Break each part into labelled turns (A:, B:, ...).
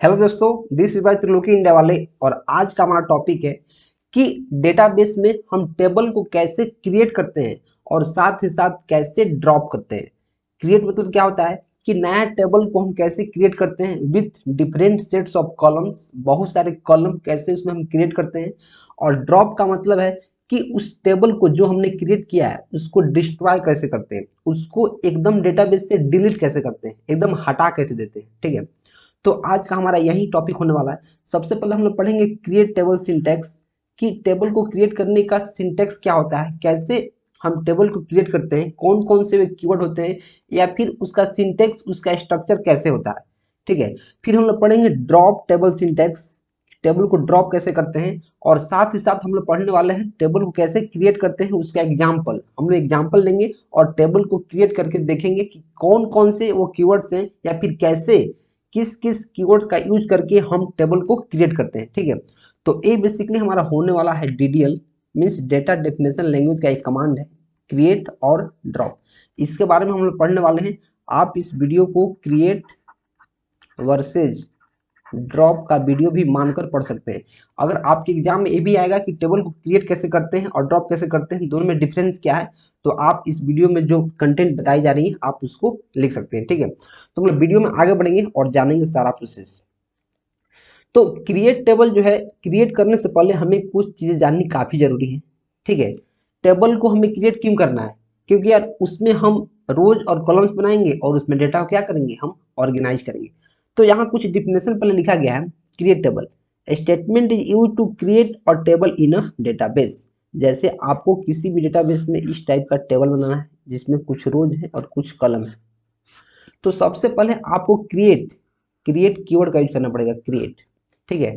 A: Hello दोस्तों, this is by Triloki India वाले। और आज का हमारा टॉपिक है कि डेटाबेस में हम टेबल को कैसे क्रिएट करते हैं और साथ ही साथ कैसे ड्रॉप करते हैं। क्रिएट मतलब क्या होता है कि नया टेबल को हम कैसे क्रिएट करते हैं with different sets of columns, बहुत सारे कॉलम कैसे उसमें हम क्रिएट करते हैं। और ड्रॉप का मतलब है कि उस टेबल को जो हमने क्रिएट किया है उसको डिस्ट्रॉय कैसे करते हैं, उसको एकदम डेटाबेस से डिलीट कैसे करते हैं, एकदम हटा कैसे देते हैं। ठीक है, तो आज का हमारा यही टॉपिक होने वाला है। सबसे पहले हम लोग पढ़ेंगे क्रिएट टेबल सिंटैक्स, कि टेबल को क्रिएट करने का सिंटैक्स क्या होता है, कैसे हम टेबल को क्रिएट करते हैं, कौन कौन से कीवर्ड होते हैं, या फिर उसका सिंटैक्स, उसका स्ट्रक्चर कैसे होता है। ठीक है, फिर हम लोग पढ़ेंगे ड्रॉप टेबल सिंटैक्स, टेबल को ड्रॉप कैसे करते हैं। और साथ ही साथ हम लोग पढ़ने वाले हैं टेबल को कैसे क्रिएट करते हैं, उसका एग्जाम्पल हम लोग एग्जाम्पल लेंगे और टेबल को क्रिएट करके देखेंगे कि कौन कौन से वो कीवर्ड्स हैं या फिर कैसे किस किस कीवर्ड का यूज करके हम टेबल को क्रिएट करते हैं। ठीक है, तो ये बेसिकली हमारा होने वाला है DDL, means data definition language का एक कमांड है, क्रिएट और ड्रॉप। इसके बारे में हम लोग पढ़ने वाले हैं। आप इस वीडियो को क्रिएट वर्सेज ड्रॉप का वीडियो भी मानकर पढ़ सकते हैं। अगर आपके एग्जाम में ये भी आएगा कि टेबल को क्रिएट कैसे करते हैं और ड्रॉप कैसे करते हैं, दोनों में डिफरेंस क्या है, तो आप इस वीडियो में जो कंटेंट बताई जा रही है आप उसको लिख सकते हैं। ठीक है, तो हम लोग वीडियो में आगे बढ़ेंगे और जानेंगे सारा प्रोसेस। तो क्रिएट टेबल जो है, क्रिएट करने से पहले हमें कुछ चीजें जाननी काफी जरूरी है। ठीक है, टेबल को हमें क्रिएट क्यों करना है, क्योंकि यार उसमें हम रोज और कॉलम्स बनाएंगे और उसमें डेटा को क्या करेंगे, हम ऑर्गेनाइज करेंगे। तो यहाँ कुछ डिफिनेशन पहले लिखा गया है। Create table statement is use to create a table in a database. जैसे आपको किसी भी डेटाबेस में इस टाइप का टेबल बनाना है जिसमें कुछ रोज है और कुछ कॉलम है, तो सबसे पहले आपको क्रिएट क्रिएट कीवर्ड का यूज करना पड़ेगा। क्रिएट, ठीक है,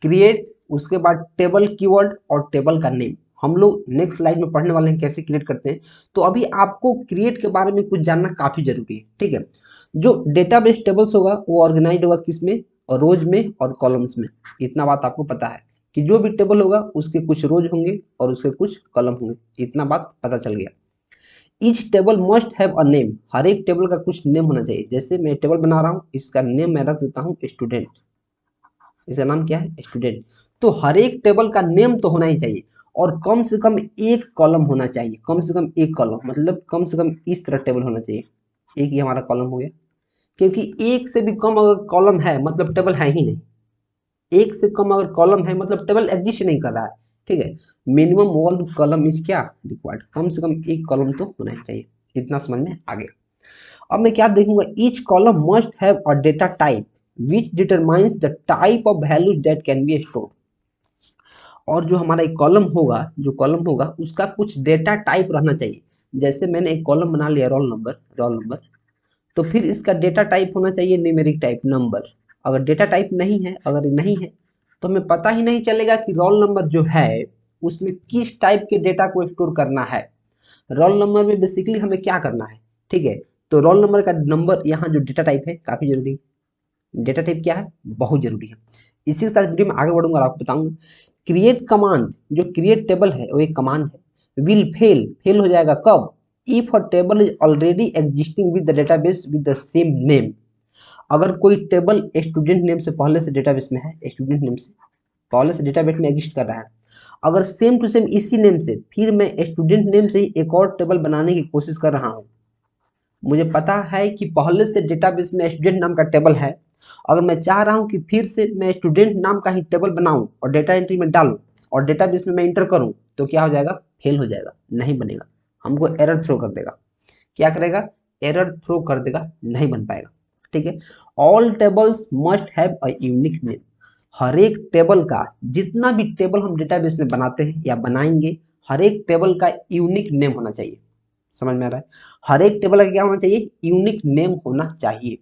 A: क्रिएट, उसके बाद टेबल कीवर्ड और टेबल का नेम। हम लोग नेक्स्ट स्लाइड में पढ़ने वाले हैं कैसे क्रिएट करते हैं। तो अभी आपको क्रिएट के बारे में कुछ जानना काफी जरूरी है। ठीक है, जो डेटाबेस टेबल्स होगा वो ऑर्गेनाइज होगा किसमें, और रोज में और कॉलम्स में। इतना बात आपको पता है कि जो भी टेबल होगा उसके कुछ रोज होंगे और उसके कुछ कॉलम होंगे। इतना बात पता चल गया। Each table must have a name, हर एक टेबल का कुछ नेम होना चाहिए। जैसे मैं टेबल बना रहा हूँ, इसका नेम मैं रख देता हूँ स्टूडेंट। इसका नाम क्या है, स्टूडेंट। तो हर एक टेबल का नेम तो होना ही चाहिए और कम से कम एक कॉलम होना चाहिए। कम से कम एक कॉलम मतलब कम से कम इस तरह टेबल होना चाहिए। एक ही हमारा कॉलम हो गया, क्योंकि एक से भी कम अगर कॉलम है मतलब टेबल है ही नहीं। एक से कम अगर कॉलम है मतलब टेबल एग्जिस्ट नहीं कर रहा है। ठीक है, मिनिमम वन कॉलम इज क्या रिक्वायर्ड, कम से कम एक कॉलम तो होना ही चाहिए। इतना समझ में आ गया। अब मैं क्या देखूंगा, each column must have a data type which determines the type of value that can be stored. और जो हमारा एक कॉलम होगा, जो कॉलम होगा उसका कुछ डेटा टाइप रहना चाहिए। जैसे मैंने एक कॉलम बना लिया रोल नंबर, तो फिर इसका डेटा टाइप होना चाहिए न्यूमेरिक टाइप नंबर। अगर डेटा टाइप नहीं है, अगर नहीं है तो हमें पता ही नहीं चलेगा कि रोल नंबर जो है उसमें किस टाइप के डेटा को स्टोर करना है। रोल नंबर में बेसिकली हमें क्या करना है। ठीक है, तो रोल नंबर का नंबर यहाँ जो डेटा टाइप है काफी जरूरी है। डेटा टाइप क्या है, बहुत जरूरी है। इसी के साथ वीडियो में आगे बढ़ूंगा और आपको बताऊंगा। क्रिएट कमांड, जो क्रिएट टेबल है वो एक कमांड है। विल फेल, फेल हो जाएगा कब, if a table is already existing with the database with the same name. अगर कोई टेबल स्टूडेंट नेम से पहले से डेटाबेस में है, स्टूडेंट नेम से पहले से डेटाबेस में एग्जिस्ट कर रहा है, अगर सेम टू सेम इसी नेम से फिर मैं स्टूडेंट नेम से ही एक और टेबल बनाने की कोशिश कर रहा हूँ, मुझे पता है कि पहले से डेटाबेस में स्टूडेंट नाम का टेबल है, अगर मैं चाह रहा हूं कि फिर से मैं स्टूडेंट नाम का ही टेबल बनाऊं और डेटा एंट्री में डालूं और डेटाबेस में मैं इंटर करूं, तो क्या हो जाएगा, फेल हो जाएगा, नहीं बनेगा, हमको एरर थ्रो कर देगा। क्या करेगा, एरर थ्रो कर देगा, नहीं बन पाएगा। ठीक है, all tables must have a unique name. हर एक टेबल का, जितना भी टेबल हम डेटाबेस में बनाते हैं या बनाएंगे, हर एक टेबल का यूनिक नेम होना चाहिए। समझ में आ रहा है, हर एक टेबल का क्या होना चाहिए, यूनिक नेम होना चाहिए।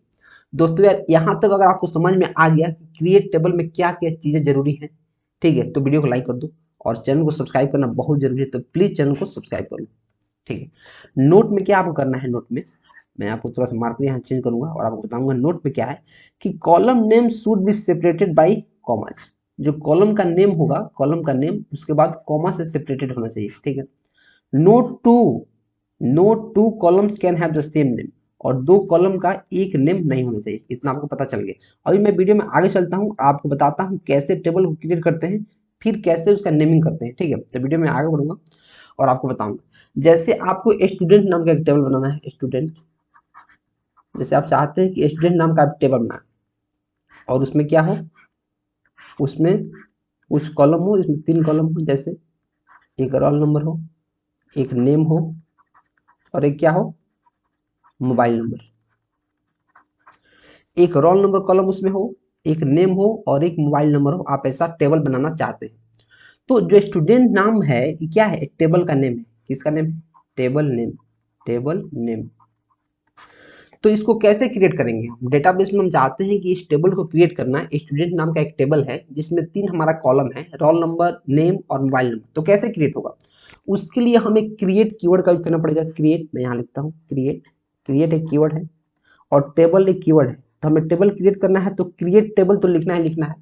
A: दोस्तों यार यहाँ तक अगर आपको समझ में आ गया कि क्रिएट टेबल में क्या क्या चीजें जरूरी हैं, ठीक है, तो वीडियो को लाइक कर दो और चैनल को सब्सक्राइब करना बहुत जरूरी है, तो प्लीज चैनल को सब्सक्राइब कर लो। ठीक है, नोट में क्या आपको करना है, नोट में मैं आपको थोड़ा सा मार्कर यहाँ चेंज करूंगा और आपको बताऊंगा नोट में क्या है कि column name should be separated by commas. जो कॉलम का नेम होगा, कॉलम का नेम उसके बाद कॉमा से सेपरेटेड होना चाहिए। ठीक है, note two, no two columns can have the same name. और 2 कॉलम का एक नेम नहीं होना चाहिए। इतना आपको पता चल गया। अभी मैं वीडियो में आगे चलता हूँ, आपको बताता हूँ कैसे टेबल को क्रिएट करते हैं, फिर कैसे उसका नेमिंग करते हैं। ठीक है, तो वीडियो में आगे बढ़ूंगा और आपको बताऊंगा। जैसे आपको स्टूडेंट नाम का एक टेबल बनाना है, स्टूडेंट, जैसे आप चाहते हैं कि स्टूडेंट नाम का टेबल बनाए और उसमें क्या हो, उसमें कुछ कॉलम हो, इसमें 3 कॉलम हो, जैसे एक रोल नंबर हो, एक नेम हो और एक क्या हो, मोबाइल नंबर। एक रोल नंबर कॉलम उसमें हो, एक नेम हो और एक मोबाइल नंबर हो। आप ऐसा टेबल बनाना चाहते हैं। तो जो स्टूडेंट नाम है ये क्या है, एक टेबल का नेम है। किसका नेम है, टेबल नेम, टेबल नेम। तो इसको कैसे क्रिएट करेंगे हम, डेटाबेस में हम चाहते हैं कि इस टेबल को क्रिएट करना है। स्टूडेंट नाम का एक टेबल है जिसमें 3 हमारा कॉलम है, रोल नंबर, नेम और मोबाइल नंबर। तो कैसे क्रिएट होगा, उसके लिए हमें क्रिएट कीवर्ड का यूज करना पड़ेगा। क्रिएट, मैं यहाँ लिखता हूँ क्रिएट, क्रिएट एक कीवर्ड है और टेबल एक कीवर्ड है। तो हमें टेबल क्रिएट करना है, तो क्रिएट टेबल तो लिखना ही लिखना है।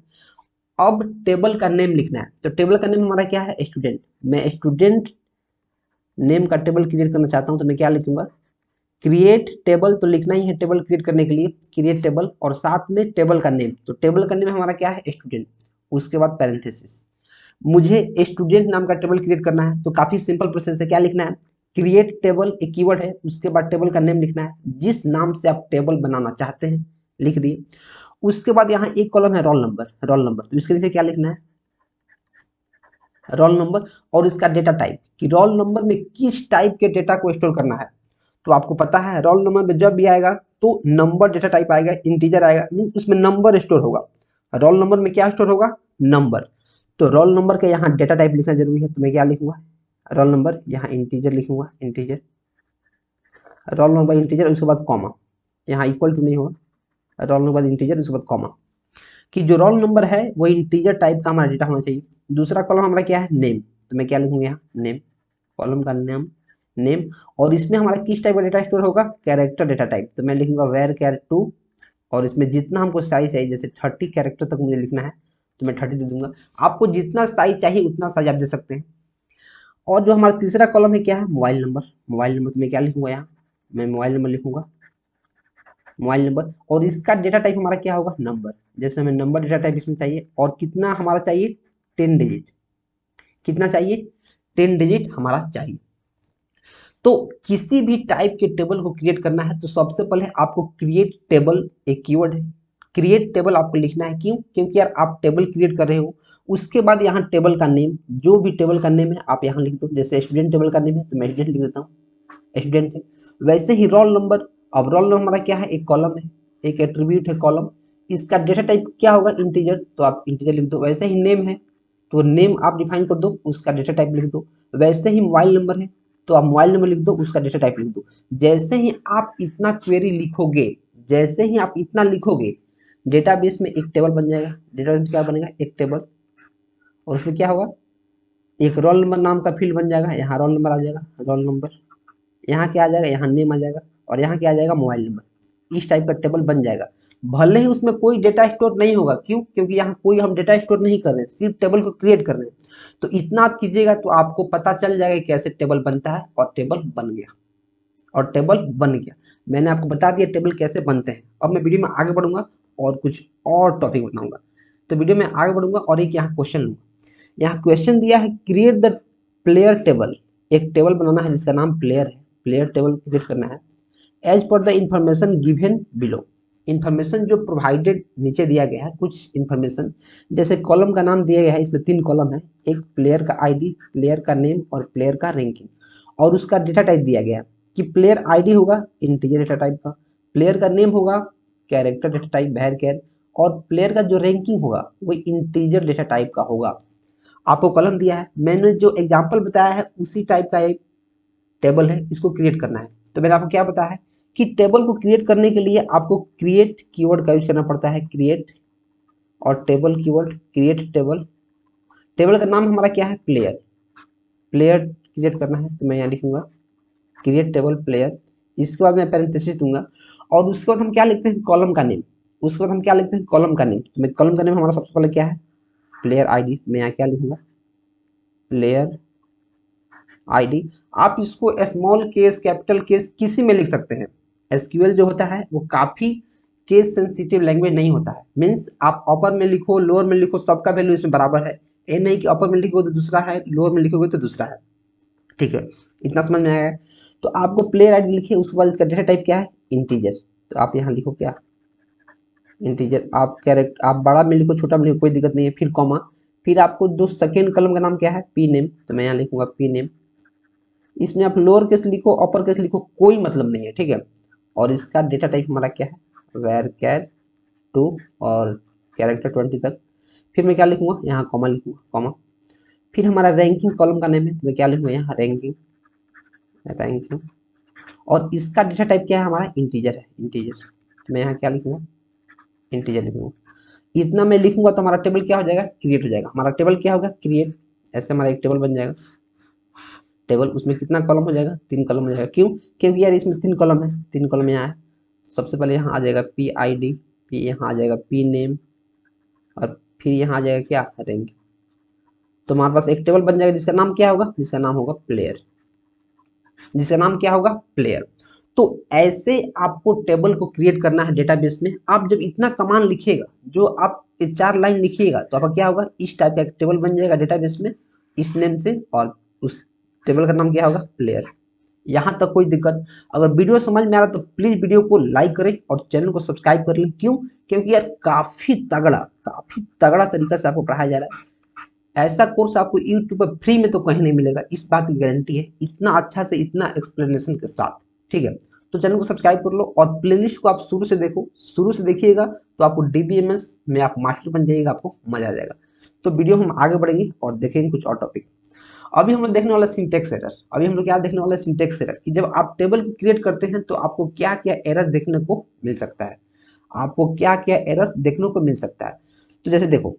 A: अब टेबल का नेम लिखना है। तो टेबल का नेम हमारा क्या है, स्टूडेंट। मैं स्टूडेंट नेम का टेबल क्रिएट करना चाहता हूँ, तो मैं क्या लिखूंगा, क्रिएट टेबल तो लिखना ही है टेबल क्रिएट करने के लिए, क्रिएट टेबल और साथ में टेबल का नेम। तो टेबल का नेम हमारा क्या है, स्टूडेंट। उसके बाद पैरेंथेसिस। मुझे स्टूडेंट नाम का टेबल क्रिएट करना है, तो काफी सिंपल प्रोसेस है। क्या लिखना है, क्रिएट टेबल एक कीवर्ड है, उसके बाद टेबल का नेम लिखना है, जिस नाम से आप टेबल बनाना चाहते हैं, लिख दिए। उसके बाद यहाँ एक कॉलम है रोल नंबर, रोल नंबर। तो इसके लिए क्या लिखना है, रोल नंबर और इसका डेटा टाइप, कि रोल नंबर में किस टाइप के डेटा को स्टोर करना है। तो आपको पता है रोल नंबर में जब भी आएगा तो नंबर डेटा टाइप आएगा, इंटीजर आएगा, मीन उसमें नंबर स्टोर होगा। रोल नंबर में क्या स्टोर होगा, नंबर। तो रोल नंबर के यहाँ डेटा टाइप लिखना जरूरी है। तो मैं क्या लिखूंगा, रोल नंबर, यहाँ इंटीजर लिखूंगा, इंटीजर, रोल नंबर इंटीजर, उसके बाद कॉमा, यहाँ इक्वल टू नहीं होगा, रोल नंबर इंटीजर, उसके बाद कॉमा, कि जो रोल नंबर है वो इंटीजर टाइप का हमारा डेटा होना चाहिए। दूसरा कॉलम हमारा क्या है, नेम। तो मैं क्या लिखूंगा यहाँ, नेम, कॉलम का नाम नेम। और इसमें हमारा किस टाइप का डेटा स्टोर होगा, कैरेक्टर डेटा टाइप। तो मैं लिखूंगा वेर कैर 2 और इसमें जितना हमको साइज चाहिए, जैसे 30 कैरेक्टर तक मुझे लिखना है तो मैं 30 दे दूंगा। आपको जितना साइज चाहिए उतना साइज आप दे सकते हैं। और जो हमारा तीसरा कॉलम है क्या है, मोबाइल नंबर। मोबाइल नंबर तो मैं क्या लिखूंगा यहाँ, मैं मोबाइल नंबर लिखूंगा, मोबाइल नंबर। और इसका डेटा टाइप हमारा क्या होगा, नंबर। जैसे हमें नंबर डेटा टाइप इसमें चाहिए और कितना हमारा चाहिए, 10 डिजिट। कितना चाहिए, 10 डिजिट हमारा चाहिए। तो किसी भी टाइप के टेबल को क्रिएट करना है तो सबसे पहले आपको क्रिएट टेबल एक कीवर्ड है, क्रिएट टेबल आपको लिखना है। क्यों, क्योंकि यार आप टेबल क्रिएट कर रहे हो। उसके बाद यहाँ टेबल का नेम, जो भी टेबल का नेम है आप यहाँ लिख दो। जैसे स्टूडेंट टेबल का नेम है तो मैं स्टूडेंट लिख देता हूँ, स्टूडेंट है। वैसे ही रोल नंबर, अब रोल नंबर हमारा क्या है, एक कॉलम है, एक एट्रीब्यूट है कॉलम। इसका डेटा टाइप क्या होगा, इंटीजर, तो आप इंटीजर लिख दो। वैसे ही नेम है तो नेम आप डिफाइन कर दो, उसका डेटा टाइप लिख दो। वैसे ही मोबाइल नंबर है तो आप मोबाइल नंबर लिख दो, उसका डेटा टाइप लिख दो। जैसे ही आप इतना क्वेरी लिखोगे, जैसे ही आप इतना लिखोगे, डेटाबेस में एक टेबल बन जाएगा। डेटाबेस में क्या बनेगा, एक टेबल। और उसमें क्या होगा, एक रोल नंबर नाम का फील्ड बन जाएगा, यहाँ रोल नंबर आ जाएगा, रोल नंबर, यहाँ क्या आ जाएगा, यहाँ नेम आ जाएगा और यहाँ क्या आ जाएगा, मोबाइल नंबर। इस टाइप का टेबल बन जाएगा। भले ही उसमें कोई डेटा स्टोर नहीं होगा, क्यों, क्योंकि यहाँ कोई हम डेटा स्टोर नहीं कर रहे हैं, सिर्फ टेबल को क्रिएट कर रहे हैं। तो इतना आप कीजिएगा तो आपको पता चल जाएगा कैसे टेबल बनता है। और टेबल बन गया, और टेबल बन गया। मैंने आपको बता दिया टेबल कैसे बनते हैं। अब मैं वीडियो में आगे बढ़ूंगा और कुछ और टॉपिक बताऊंगा। तो वीडियो में आगे बढ़ूंगा और एक यहाँ क्वेश्चन लूंगा। यहाँ क्वेश्चन दिया है, क्रिएट द प्लेयर टेबल। एक टेबल बनाना है जिसका नाम प्लेयर है, प्लेयर टेबल क्रिएट करना है as per the information given below. Information जो प्रोवाइडेड नीचे दिया गया है, कुछ इंफॉर्मेशन, जैसे कॉलम का नाम दिया गया है, इसमें 3 कॉलम है, एक प्लेयर का आईडी, प्लेयर का नेम और प्लेयर का रैंकिंग। और उसका डेटा टाइप दिया गया है कि प्लेयर आईडी होगा इंटीजर डेटा टाइप का, प्लेयर का नेम होगा कैरेक्टर डेटा टाइप वैर कैर, और प्लेयर का जो रैंकिंग होगा वो इंटीजर डेटा टाइप का होगा। आपको कॉलम दिया है, मैंने जो एग्जांपल बताया है उसी टाइप का एक टेबल है, इसको क्रिएट करना है। तो मैंने आपको क्या बताया है कि टेबल को क्रिएट करने के लिए आपको क्रिएट कीवर्ड का यूज करना पड़ता है, क्रिएट और table keyword, create table. Table का नाम हमारा क्या है, प्लेयर। प्लेयर क्रिएट करना है तो मैं यहाँ लिखूंगा क्रिएट टेबल प्लेयर। इसके बाद मैं पैरेंथेसिस दूंगा और उसके बाद हम क्या लिखते हैं, कॉलम का नेम। उसके बाद हम क्या लिखते हैं, कॉलम का नेम। तो मैं कॉलम का नेम हमारा सबसे पहले क्या है, प्लेयर आईडी। मैं यहाँ क्या लिखूंगा, प्लेयर आईडी। आप इसको स्मॉल केस कैपिटल केस किसी में लिख सकते हैं, एसक्यूएल जो होता है वो काफ़ी केस सेंसिटिव लैंग्वेज नहीं होता है। मीन्स आप अपर में लिखो लोअर में लिखो सबका वैल्यू इसमें बराबर है। ये नहीं कि अपर में लिखोगे तो दूसरा है, लोअर में लिखोगे तो दूसरा है। ठीक है, इतना समझ में आएगा। तो आपको प्लेयर आईडी लिखिए, उसके बाद इसका डेटा टाइप क्या है, इंटीजर। तो आप यहाँ लिखो क्या, इंटीजर। आप कैरेक्टर आप बड़ा में लिखो छोटा में लिखो कोई दिक्कत नहीं है, फिर कॉमा। फिर आपको जो सेकेंड कॉलम का नाम क्या है, पी नेम। तो मैं यहाँ लिखूंगा पी नेम। इसमें आप लोअर केस लिखो अपर केस लिखो कोई मतलब नहीं है, ठीक है। और इसका डेटा टाइप हमारा क्या है, वेर कैर 2 और कैरेक्टर 20 तक। फिर मैं क्या लिखूंगा, यहाँ कॉमा लिखूंगा, कॉमा। फिर हमारा रैंकिंग कॉलम का नेम है, तो मैं क्या लिखूंगा यहाँ रैंकिंग, रैंकिंग। और इसका डेटा टाइप क्या है हमारा, इंटीजर है, इंटीजर। तो मैं यहाँ क्या लिखूंगा, इंटीजर लिखूंगा। इतना मैं लिखूंगा तो हमारा टेबल क्या हो जाएगा, क्रिएट हो जाएगा। हमारा टेबल क्या होगा, क्रिएट। ऐसे हमारा एक टेबल बन जाएगा। टेबल उसमें कितना कॉलम हो जाएगा, 3 कॉलम हो जाएगा। क्यों, क्योंकि यार इसमें 3 कॉलम है, 3 कॉलम यहाँ है। सबसे पहले यहाँ आ जाएगा पी आई डी, फिर यहाँ आ जाएगा पी नेम, और फिर यहाँ आ जाएगा क्या, रैंक। तो हमारे पास एक टेबल बन जाएगा जिसका नाम क्या होगा, जिसका नाम होगा प्लेयर, जिसका नाम क्या होगा, प्लेयर। तो ऐसे आपको टेबल को क्रिएट करना है डेटाबेस में। आप जब इतना कमांड लिखिएगा, जो आप 4 लाइन लिखिएगा, तो आपका क्या होगा, इस टाइप का एक टेबल बन जाएगा डेटाबेस में, इस नेम से। और उस टेबल का नाम क्या होगा, प्लेयर। यहाँ तक कोई दिक्कत। अगर वीडियो समझ में आ रहा तो प्लीज वीडियो को लाइक करें और चैनल को सब्सक्राइब कर लें। क्यों, क्योंकि यार काफी तगड़ा तरीका से आपको पढ़ाया जा रहा है। ऐसा कोर्स आपको यूट्यूब पर फ्री में तो कहीं नहीं मिलेगा, इस बात की गारंटी है, इतना अच्छा से इतना एक्सप्लेनेशन के साथ। ठीक है, तो चैनल को सब्सक्राइब कर लो और प्लेलिस्ट को आप शुरू से देखो, शुरू से देखिएगा तो आपको डीबीएमएस में आप मास्टर बन जाइएगा, आपको मजा आ जाएगा। तो वीडियो हम आगे बढ़ेंगे और देखेंगे कुछ और टॉपिक। अभी हम लोग देखने वाला सिंटेक्स एरर। अभी हम लोग क्या देखने वाला है, सिंटेक्स एरर, कि जब आप टेबल को क्रिएट करते हैं तो आपको क्या क्या एरर देखने को मिल सकता है, आपको क्या क्या एरर देखने को मिल सकता है। तो जैसे देखो,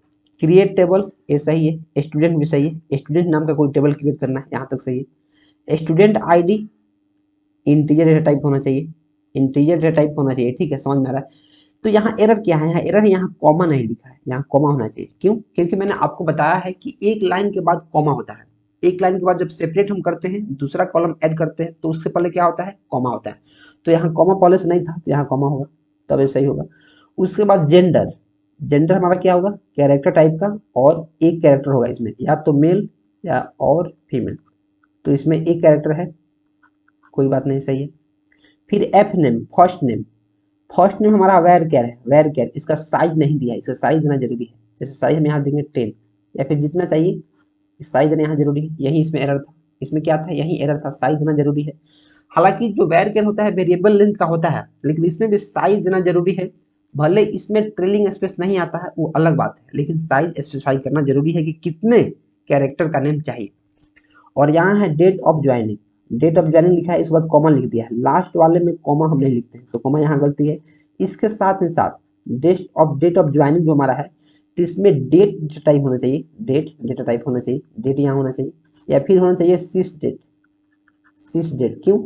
A: क्रिएट टेबल ये सही है, स्टूडेंट भी सही है, स्टूडेंट नाम का कोई टेबल क्रिएट करना है, यहाँ तक सही है। Student ID integer data type होना चाहिए, इंटीजर डेटा टाइप होना चाहिए, ठीक है, समझ में आ रहा है। तो यहाँ एरर क्या है, यहाँ एरर, यहाँ कॉमा नहीं लिखा है, यहाँ कॉमा होना चाहिए। क्यों, क्योंकि मैंने आपको बताया है कि एक लाइन के बाद कॉमा होता है। एक लाइन के बाद जब सेपरेट हम करते हैं, दूसरा कॉलम ऐड करते हैं, तो उससे पहले क्या होता है, कॉमा होता है। तो यहाँ कॉमा पहले से नहीं था, तो यहाँ कॉमा होगा, तब ये सही होगा। उसके बाद जेंडर, जेंडर हमारा क्या होगा, कैरेक्टर टाइप का, और एक कैरेक्टर होगा इसमें, या तो मेल या और फीमेल। तो इसमें एक कैरेक्टर है, कोई बात नहीं, सही है। फिर F name, first name, first name हमारा वेर कैर है, वेर कैर। इसका साइज नहीं दिया है, इसका साइज देना जरूरी है। जैसे साइज हम यहाँ देंगे 10 या फिर जितना चाहिए, साइज देना यहाँ जरूरी है। यही इसमें एरर था, इसमें क्या था, यही एरर था, साइज देना जरूरी है। हालांकि जो वेर कैर होता है वेरिएबल लेंथ का होता है, लेकिन इसमें भी साइज देना जरूरी है। भले इसमें ट्रेलिंग स्पेस नहीं आता है, वो अलग बात है, लेकिन साइज स्पेसिफाई करना जरूरी है कि कितने कैरेक्टर का नेम चाहिए। और यहाँ है date of joining, date of joining लिखा है, इसके बाद कॉमा लिख दिया है। लास्ट वाले में कॉमा हम नहीं लिखते हैं, तो कॉमा यहाँ गलती है। इसके साथ ही साथ डेट ऑफ ज्वाइनिंग जो हमारा है, तो इसमें डेट टाइप होना चाहिए, डेट डेटा टाइप होना चाहिए, डेट यहाँ होना चाहिए, या फिर होना चाहिए सिस डेट, सिस डेट। क्यों,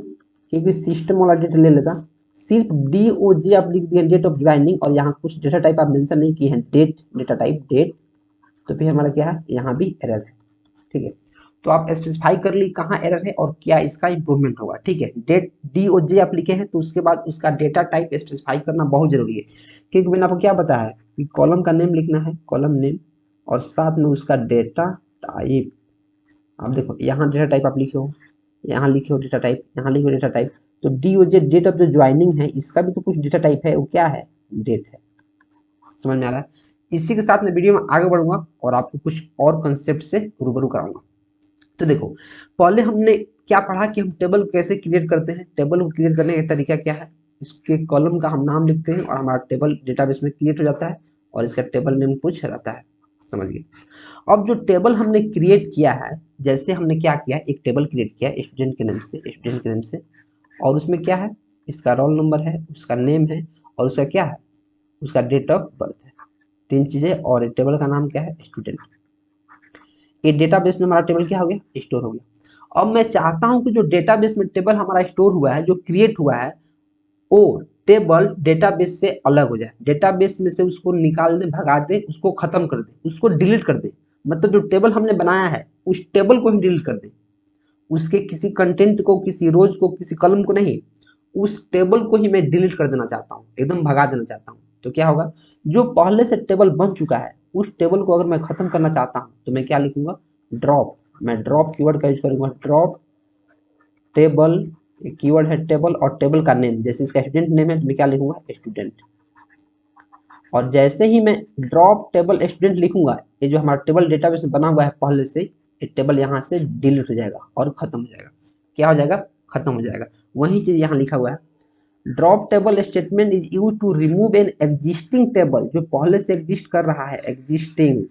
A: क्योंकि सिस्टम वाला डेट ले लेता। सिर्फ डी ओ जी आप लिख दिए डेट ऑफ ज्वाइनिंग, और यहाँ कुछ डेटा टाइप आप मेंशन नहीं किए हैं, डेट डेटा टाइप डेट, तो फिर हमारा क्या है, यहाँ भी एरर है। ठीक है, तो आप स्पेसिफाई कर ली कहाँ एरर है और क्या इसका इंप्रूवमेंट होगा। ठीक है, डेट डी ओ जे आप लिखे हैं, तो उसके बाद उसका डेटा टाइप स्पेसिफाई करना बहुत जरूरी है। क्योंकि मैंने आपको क्या बताया है कि कॉलम का नेम लिखना है, कॉलम नेम, और साथ में उसका डेटा टाइप। आप देखो यहाँ डेटा टाइप आप लिखे हो, यहाँ लिखे हो डेटा टाइप, यहाँ लिखे हो डेटा टाइप। तो D O J date of जो ज्वाइनिंग है, इसका भी तो कुछ डेटा टाइप है, वो क्या है, डेट है। समझ में आ रहा है। इसी के साथ मैं वीडियो में आगे बढ़ूंगा और आपको कुछ और कंसेप्ट से रूबरू कराऊंगा। तो देखो, पहले हमने क्या पढ़ा कि हम टेबल कैसे क्रिएट करते हैं। टेबल को क्रिएट करने का तरीका क्या है, इसके कॉलम का हम नाम लिखते हैं और हमारा टेबल डेटाबेस में क्रिएट हो जाता है, और इसका टेबल नेम कुछ रहता है, समझिए। अब जो टेबल हमने क्रिएट किया है, जैसे हमने क्या किया, एक टेबल क्रिएट किया स्टूडेंट के नेम से, स्टूडेंट के नेम से, और उसमें क्या है, इसका रोल नंबर है, उसका नेम है, और उसका क्या है, उसका डेट ऑफ बर्थ है, 3 चीजें। और टेबल का नाम क्या है, स्टूडेंट। ये डेटाबेस में हमारा टेबल क्या हो गया, स्टोर हो गया। अब मैं चाहता हूं कि जो डेटाबेस में टेबल हमारा स्टोर हुआ है, जो क्रिएट हुआ है, वो टेबल डेटाबेस से अलग हो जाए, डेटाबेस में से उसको निकाल दे, भगा दे, उसको खत्म कर दे, उसको डिलीट कर दे। मतलब जो टेबल हमने बनाया है, उस टेबल को ही डिलीट कर दे, उसके किसी कंटेंट को, किसी रोज को, किसी कॉलम को नहीं, उस टेबल को ही मैं डिलीट कर देना चाहता हूँ, एकदम भगा देना चाहता हूँ। तो क्या होगा, जो पहले से टेबल बन चुका है उस टेबल को अगर मैं खत्म करना चाहता हूँ तो मैं क्या लिखूंगा, ड्रॉप। मैं ड्रॉप कीवर्ड का यूज करूंगा, ड्रॉप टेबल, कीवर्ड है टेबल और टेबल का नेम, जैसे इसका स्टूडेंट नेम है तो मैं क्या लिखूंगा, स्टूडेंट। और जैसे ही मैं ड्रॉप टेबल स्टूडेंट लिखूंगा, ये जो हमारा टेबल डेटाबेस में बना हुआ है पहले से, ये टेबल यहाँ से डिलीट हो जाएगा और खत्म हो जाएगा। क्या हो जाएगा, खत्म हो जाएगा। वही चीज यहाँ लिखा हुआ है, drop table statement is use to remove an existing table, जो पहले से एग्जिस्ट कर रहा है, एग्जिस्टिंग,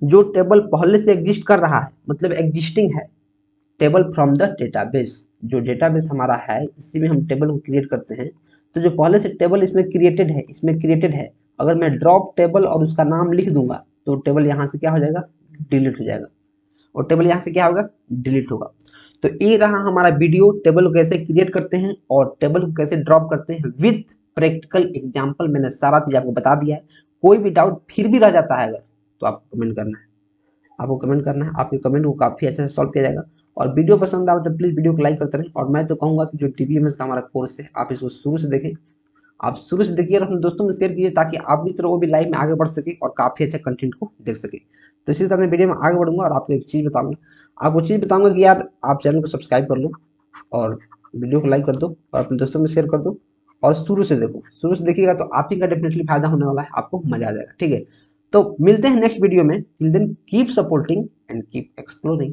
A: जो टेबल पहले से एग्जिस्ट कर रहा है मतलब एग्जिस्टिंग है, टेबल फ्रॉम द डेटाबेस। जो डेटाबेस हमारा है इसी में हम टेबल को क्रिएट करते हैं, तो जो पहले से टेबल इसमें क्रिएटेड है, अगर मैं ड्रॉप टेबल और उसका नाम लिख दूंगा तो टेबल यहाँ से क्या हो जाएगा, डिलीट हो जाएगा, और टेबल यहाँ से क्या होगा, डिलीट होगा। तो ये रहा हमारा वीडियो, टेबल को कैसे क्रिएट करते हैं और टेबल को कैसे ड्रॉप करते हैं विथ प्रैक्टिकल एग्जाम्पल। मैंने सारा चीज आपको बता दिया है। कोई भी डाउट फिर भी रह जाता है अगर, तो आपको कमेंट करना है, आपके कमेंट को काफी अच्छे से सॉल्व किया जाएगा। और वीडियो पसंद आए तो प्लीज वीडियो को लाइक करते रहें। और मैं तो कहूंगा कि जो टीबीएमएस का हमारा कोर्स है आप इसको शुरू से देखें, आप शुरू से देखिए और अपने दोस्तों में शेयर कीजिए ताकि आप भी तरह वो भी लाइफ में आगे बढ़ सके और काफी अच्छा कंटेंट को देख सके। तो इसी तरह मैं वीडियो में आगे बढ़ूंगा और आपको एक चीज बताऊंगा, कि यार आप चैनल को सब्सक्राइब कर लो और वीडियो को लाइक कर दो और अपने दोस्तों में शेयर कर दो और शुरू से देखो, शुरू से देखिएगा तो आप ही का डेफिनेटली फायदा होने वाला है, आपको मजा आ जाएगा। ठीक है, तो मिलते हैं नेक्स्ट वीडियो में। Till then keep supporting and keep exploring.